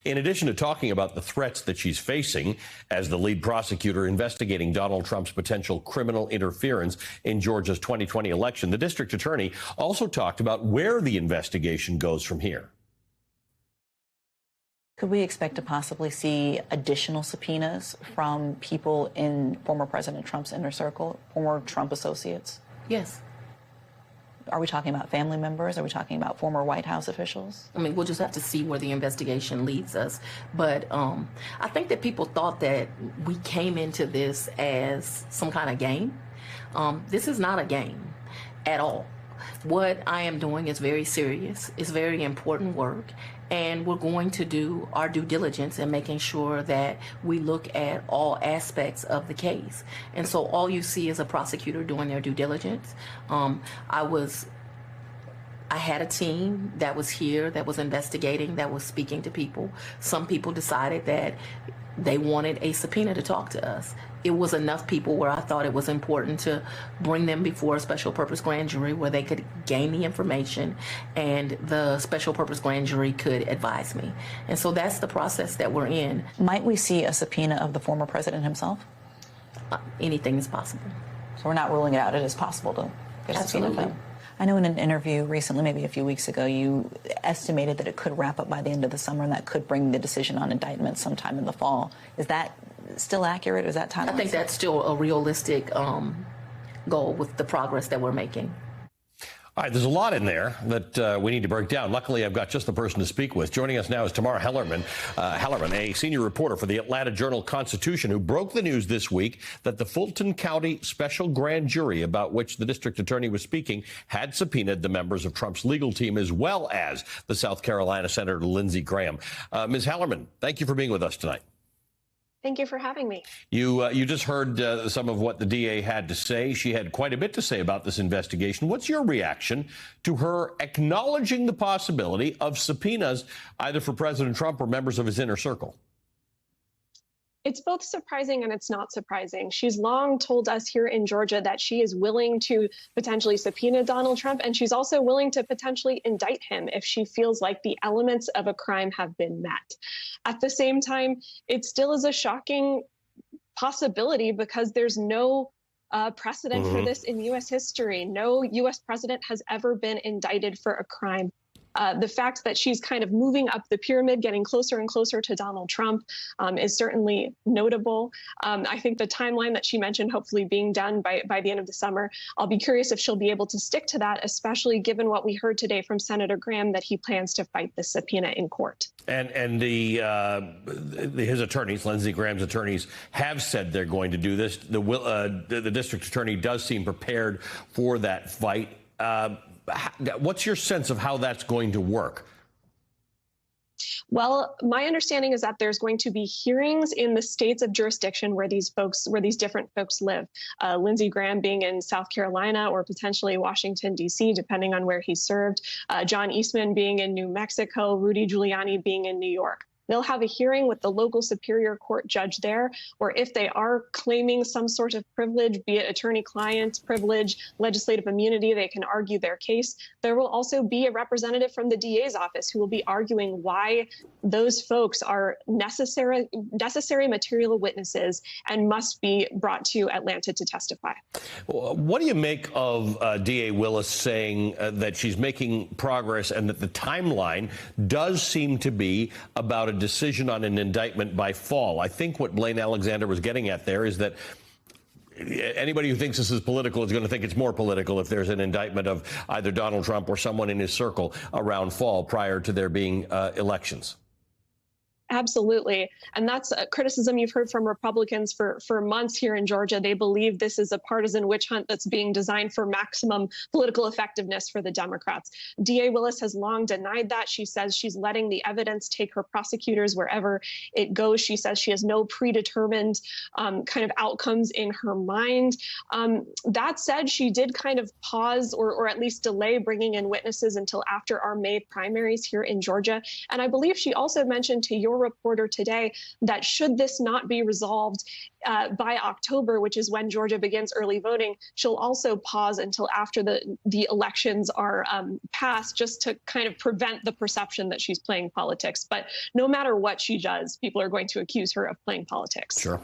In addition to talking about the threats that she's facing as the lead prosecutor investigating Donald Trump's potential criminal interference in Georgia's 2020 election, the district attorney also talked about where the investigation goes from here. Could we expect to possibly see additional subpoenas from people in former President Trump's inner circle, former Trump associates? Yes. Are we talking about family members? Are we talking about former White House officials? I mean, we'll just have to see where the investigation leads us. But I think that people thought that we came into this as some kind of game. This is not a game at all. What I am doing is very serious. It's very important work. And we're going to do our due diligence in making sure that we look at all aspects of the case. And so all you see is a prosecutor doing their due diligence. I had a team that was here, that was investigating, that was speaking to people. Some people decided that they wanted a subpoena to talk to us. It was enough people where I thought it was important to bring them before a special purpose grand jury where they could gain the information and the special purpose grand jury could advise me. And so that's the process that we're in. Might we see a subpoena of the former president himself? Anything is possible. So we're not ruling it out. It is possible to get a subpoena of him. I know in an interview recently, maybe a few weeks ago, you estimated that it could wrap up by the end of the summer and that could bring the decision on indictment sometime in the fall. Is that still accurate? Is that timeline? I think that's still a realistic goal with the progress that we're making. All right, there's a lot in there that we need to break down. Luckily, I've got just the person to speak with. Joining us now is Tamar Hallerman, a senior reporter for the Atlanta Journal-Constitution, who broke the news this week that the Fulton County Special Grand Jury, about which the district attorney was speaking, had subpoenaed the members of Trump's legal team as well as the South Carolina Senator Lindsey Graham. Ms. Hallerman, thank you for being with us tonight. Thank you for having me. You just heard some of what the DA had to say. She had quite a bit to say about this investigation. What's your reaction to her acknowledging the possibility of subpoenas either for President Trump or members of his inner circle? It's both surprising and it's not surprising. She's long told us here in Georgia that she is willing to potentially subpoena Donald Trump, and she's also willing to potentially indict him if she feels like the elements of a crime have been met. At the same time, it still is a shocking possibility because there's no precedent for this in U.S. history. No U.S. president has ever been indicted for a crime. The fact that she's kind of moving up the pyramid, getting closer and closer to Donald Trump, is certainly notable. I think the timeline that she mentioned, hopefully being done by the end of the summer, I'll be curious if she'll be able to stick to that, especially given what we heard today from Senator Graham, that he plans to fight the subpoena in court. And his attorneys, Lindsey Graham's attorneys, have said they're going to do this. The district attorney does seem prepared for that fight. What's your sense of how that's going to work? Well, my understanding is that there's going to be hearings in the states of jurisdiction where these different folks live. Lindsey Graham being in South Carolina or potentially Washington, D.C., depending on where he served. John Eastman being in New Mexico, Rudy Giuliani being in New York. They'll have a hearing with the local Superior Court judge there, or if they are claiming some sort of privilege, be it attorney-client privilege, legislative immunity, they can argue their case. There will also be a representative from the DA's office who will be arguing why those folks are necessary material witnesses and must be brought to Atlanta to testify. What do you make of DA Willis saying that she's making progress and that the timeline does seem to be about a decision on an indictment by fall? I think what Blaine Alexander was getting at there is that anybody who thinks this is political is going to think it's more political if there's an indictment of either Donald Trump or someone in his circle around fall prior to there being elections. Absolutely. And that's a criticism you've heard from Republicans for months here in Georgia. They believe this is a partisan witch hunt that's being designed for maximum political effectiveness for the Democrats. DA Willis has long denied that. She says she's letting the evidence take her prosecutors wherever it goes. She says she has no predetermined kind of outcomes in her mind. That said, she did kind of pause or at least delay bringing in witnesses until after our May primaries here in Georgia. And I believe she also mentioned to your your reporter today that should this not be resolved by October, which is when Georgia begins early voting, she'll also pause until after the elections are passed, just to kind of prevent the perception that she's playing politics. But no matter what she does, people are going to accuse her of playing politics. Sure.